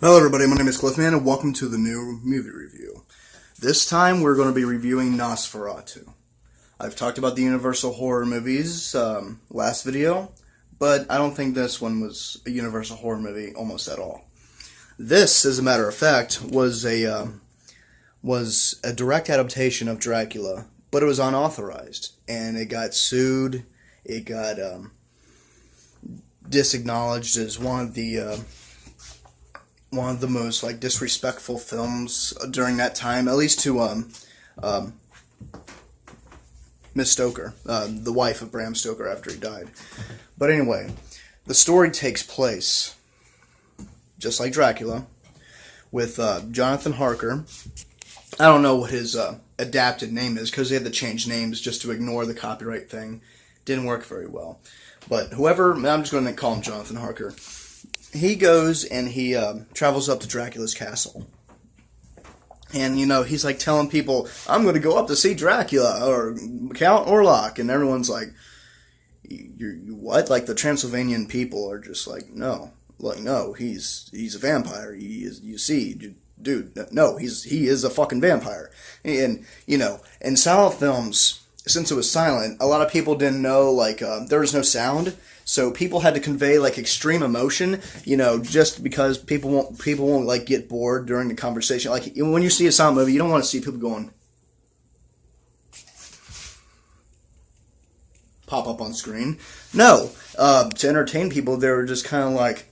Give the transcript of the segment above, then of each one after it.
Hello everybody, my name is Cliffman and welcome to the new movie review. This time we're going to be reviewing Nosferatu. I've talked about the Universal horror movies last video, but I don't think this one was a Universal horror movie almost at all. This, as a matter of fact, was a direct adaptation of Dracula, but it was unauthorized, and it got sued, it got disacknowledged as one of the most disrespectful films during that time, at least to Miss Stoker, the wife of Bram Stoker after he died. But anyway, the story takes place just like Dracula with Jonathan Harker. I don't know what his adapted name is because they had to change names just to ignore the copyright thing. Didn't work very well. But whoever, I'm just going to call him Jonathan Harker. He goes and he travels up to Dracula's castle. And, you know, he's like telling people, I'm going to go up to see Dracula or Count Orlok. And everyone's like, you what? Like, the Transylvanian people are just like, no. Like, no, he's a vampire. He is, you see, dude, no, he is a fucking vampire. And, you know, in silent films, since it was silent, a lot of people didn't know, there was no sound. So people had to convey extreme emotion, you know, just because people won't get bored during the conversation. Like when you see a silent movie, you don't want to see people going pop up on screen. No, to entertain people, they were just kind of like,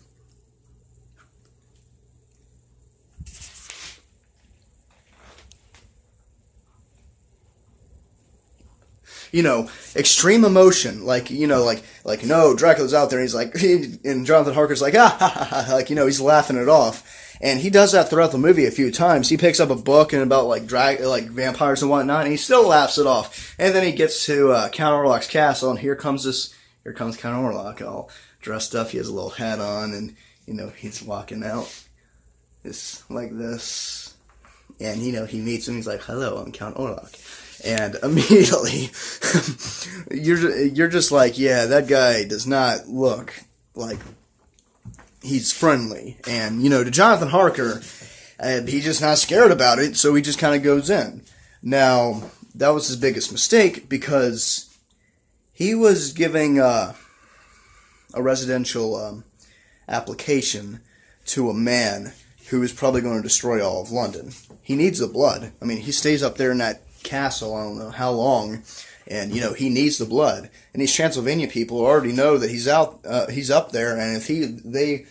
you know, extreme emotion, no, Dracula's out there, and he's like, and Jonathan Harker's like, he's laughing it off, and he does that throughout the movie a few times. He picks up a book and about vampires and whatnot, and he still laughs it off, and then he gets to Count Orlok's castle, and here comes Count Orlok, all dressed up. He has a little hat on, and you know he's walking out, like this, and you know he meets him. He's like, "Hello, I'm Count Orlok." And immediately, you're just like, yeah, that guy does not look like he's friendly. And, you know, to Jonathan Harker, he's just not scared about it, so he just kind of goes in. Now, that was his biggest mistake, because he was giving a residential application to a man who is probably going to destroy all of London. He needs the blood. I mean, he stays up there in that castle, I don't know how long, and you know he needs the blood. And these Transylvania people already know that he's up there, and if they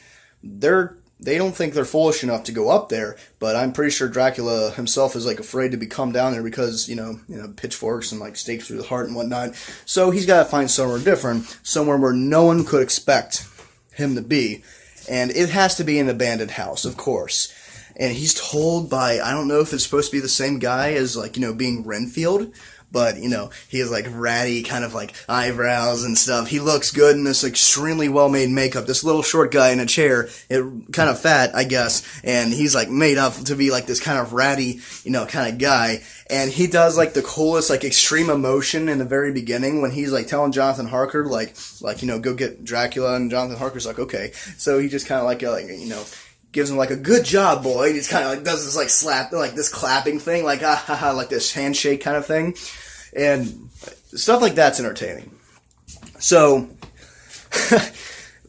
don't think they're foolish enough to go up there. But I'm pretty sure Dracula himself is afraid to come down there because you know pitchforks and stakes through the heart and whatnot. So he's got to find somewhere different, somewhere where no one could expect him to be, and it has to be an abandoned house, of course. And he's told by, I don't know if it's supposed to be the same guy as, being Renfield, but, you know, he has, ratty kind of, eyebrows and stuff. He looks good in this extremely well-made makeup. This little short guy in a chair, kind of fat, I guess, and he's, made up to be, this kind of ratty, you know, kind of guy. And he does, the coolest, extreme emotion in the very beginning when he's, telling Jonathan Harker, you know, go get Dracula, and Jonathan Harker's like, okay. So he just kind of, you know, gives him a good job, boy. He's kind of does this slap, this clapping thing, this handshake kind of thing, and stuff like that's entertaining. So,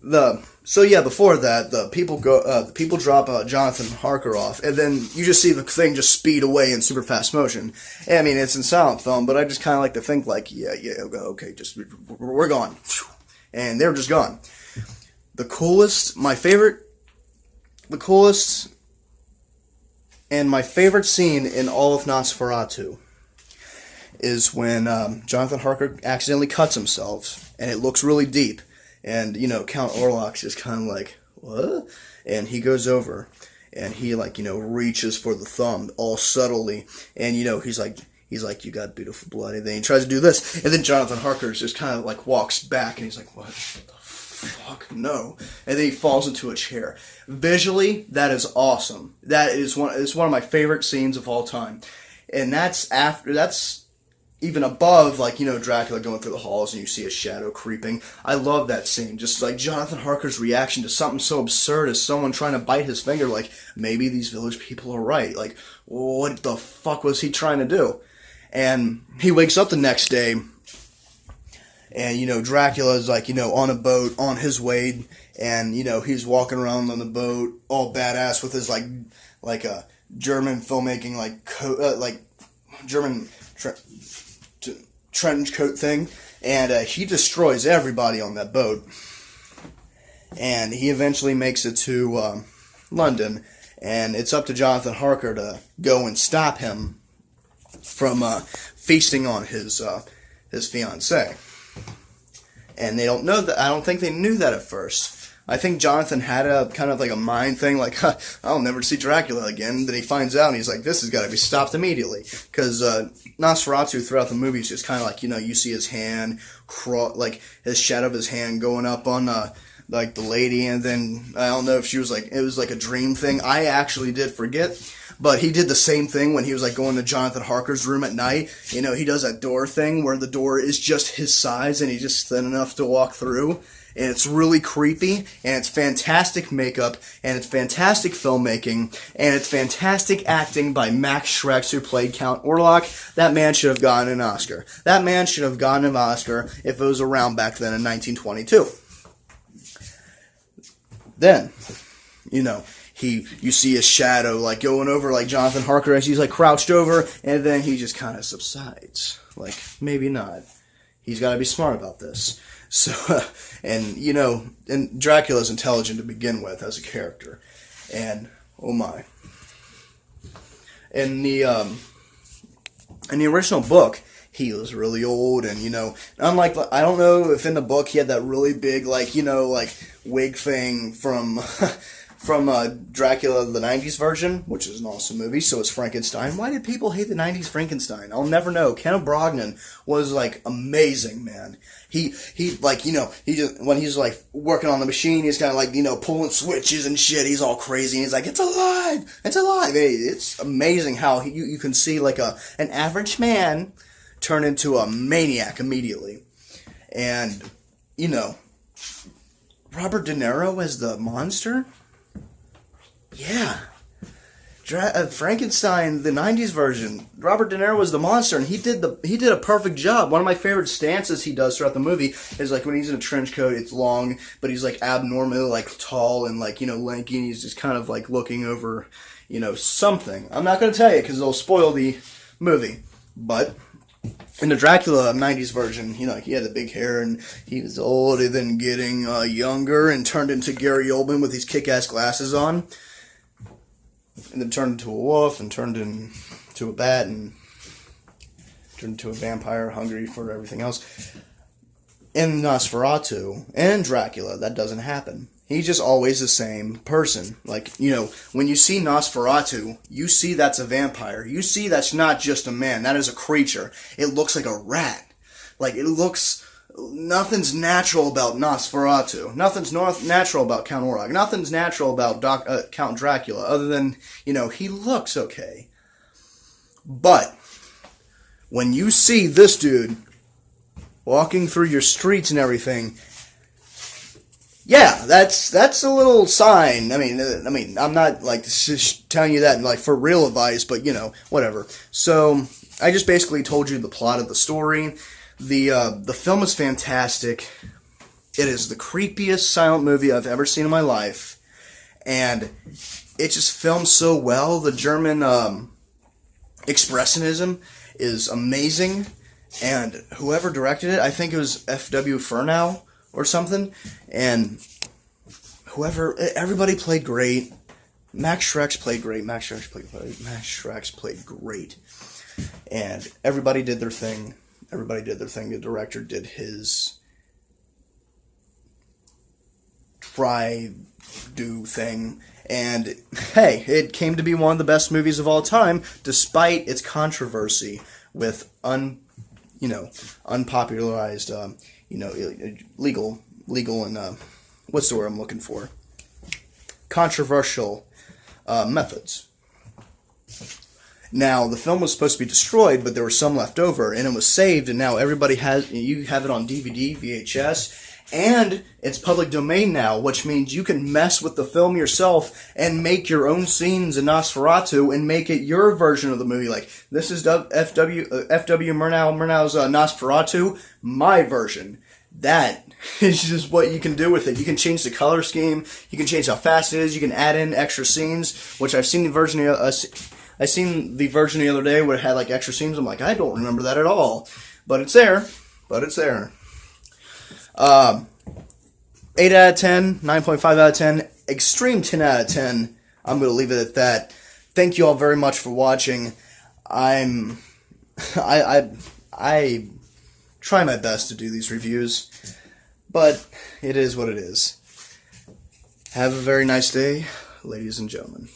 before that, the people drop Jonathan Harker off, and then you just see the thing just speed away in super fast motion. And, I mean, it's in silent film, but I just kind of like to think okay, just we're gone, and they're just gone. The coolest and my favorite scene in all of Nosferatu is when Jonathan Harker accidentally cuts himself, and it looks really deep, and, you know, Count Orlok's just kind of like, what? And he goes over, and he, reaches for the thumb all subtly, and, you know, he's like, you got beautiful blood, and then he tries to do this, and then Jonathan Harker just kind of, walks back, and he's like, what the fuck, no. And then he falls into a chair. Visually, that is awesome. That is one of my favorite scenes of all time. And that's even above, like, you know, Dracula going through the halls and you see a shadow creeping. I love that scene. Just like Jonathan Harker's reaction to something so absurd as someone trying to bite his finger. Like, maybe these village people are right. Like, what the fuck was he trying to do? And he wakes up the next day, and, you know, Dracula is, like, you know, on a boat on his way, and, you know, he's walking around on the boat all badass with his, like a German filmmaking, like, German trench coat thing, and he destroys everybody on that boat. And he eventually makes it to London, and it's up to Jonathan Harker to go and stop him from feasting on his fiancée. And they don't know that. I don't think they knew that at first. I think Jonathan had a kind of like a mind thing, like, I'll never see Dracula again. Then he finds out, and he's like, this has got to be stopped immediately. Because Nosferatu throughout the movie is just kind of like, you know, you see his hand, like his shadow of his hand going up on like the lady, and then I don't know if she was like, it was like a dream thing. I actually did forget. But he did the same thing when he was like going to Jonathan Harker's room at night. You know, he does that door thing where the door is just his size and he's just thin enough to walk through. And it's really creepy, and it's fantastic makeup, and it's fantastic filmmaking, and it's fantastic acting by Max Schreck, who played Count Orlok. That man should have gotten an Oscar. That man should have gotten an Oscar if it was around back then in 1922. Then, you know, you see a shadow like going over like Jonathan Harker as he's like crouched over, and then he just kind of subsides. Like, maybe not. He's got to be smart about this. So, and, you know, and Dracula's intelligent to begin with as a character. And, oh my. In the original book, he was really old, and, you know, unlike, I don't know if in the book he had that really big, like, you know, like, wig thing from Dracula, the 90s version, which is an awesome movie. So is Frankenstein. Why did people hate the 90s Frankenstein? I'll never know. Kenneth Brogdon was, like, amazing, man. He like, you know, he just, when he's, like, working on the machine, he's kind of, like, you know, pulling switches and shit. He's all crazy, and he's like, it's alive! It's alive! It's amazing how you can see, like, an average man turn into a maniac immediately. And, you know, Robert De Niro as the monster? Yeah. Frankenstein, the 90s version, Robert De Niro was the monster, and he did a perfect job. One of my favorite stances he does throughout the movie is like when he's in a trench coat, it's long, but he's like abnormal, like tall and like, you know, lanky, and he's just kind of like looking over, you know, something. I'm not going to tell you because it'll spoil the movie, but in the Dracula 90s version, you know, he had the big hair, and he was old, and then getting younger, and turned into Gary Oldman with these kick-ass glasses on. And then turned into a wolf, and turned into a bat, and turned into a vampire, hungry for everything else. In Nosferatu and Dracula, that doesn't happen. He's just always the same person. Like, you know, when you see Nosferatu, you see that's a vampire. You see that's not just a man. That is a creature. It looks like a rat. Like, it looks... Nothing's natural about Nosferatu. Nothing's natural about Count Orlok. Nothing's natural about Count Dracula, other than, you know, he looks okay. But when you see this dude walking through your streets and everything, yeah, that's a little sign. I mean, I'm not like just telling you that like for real advice, but you know, whatever. So I just basically told you the plot of the story. The film is fantastic. It is the creepiest silent movie I've ever seen in my life, and it just films so well. The German expressionism is amazing, and whoever directed it, I think it was F.W. Furnau or something, and everybody played great. Max Schreck played great. Max Schreck played great, and everybody did their thing. The director did his do thing. And, hey, it came to be one of the best movies of all time, despite its controversy with, unpopularized, legal and, what's the word I'm looking for? Controversial methods. Now, the film was supposed to be destroyed, but there was some left over, and it was saved, and now everybody you have it on DVD, VHS, and it's public domain now, which means you can mess with the film yourself and make your own scenes in Nosferatu and make it your version of the movie. Like, this is F.W. Murnau's Nosferatu, my version. That is just what you can do with it. You can change the color scheme, you can change how fast it is, you can add in extra scenes, which I've seen the version I seen the version the other day where it had like extra scenes. I'm like, I don't remember that at all. But it's there. 8 out of 10, 9.5 out of 10, extreme 10 out of 10. I'm going to leave it at that. Thank you all very much for watching. I try my best to do these reviews, but it is what it is. Have a very nice day, ladies and gentlemen.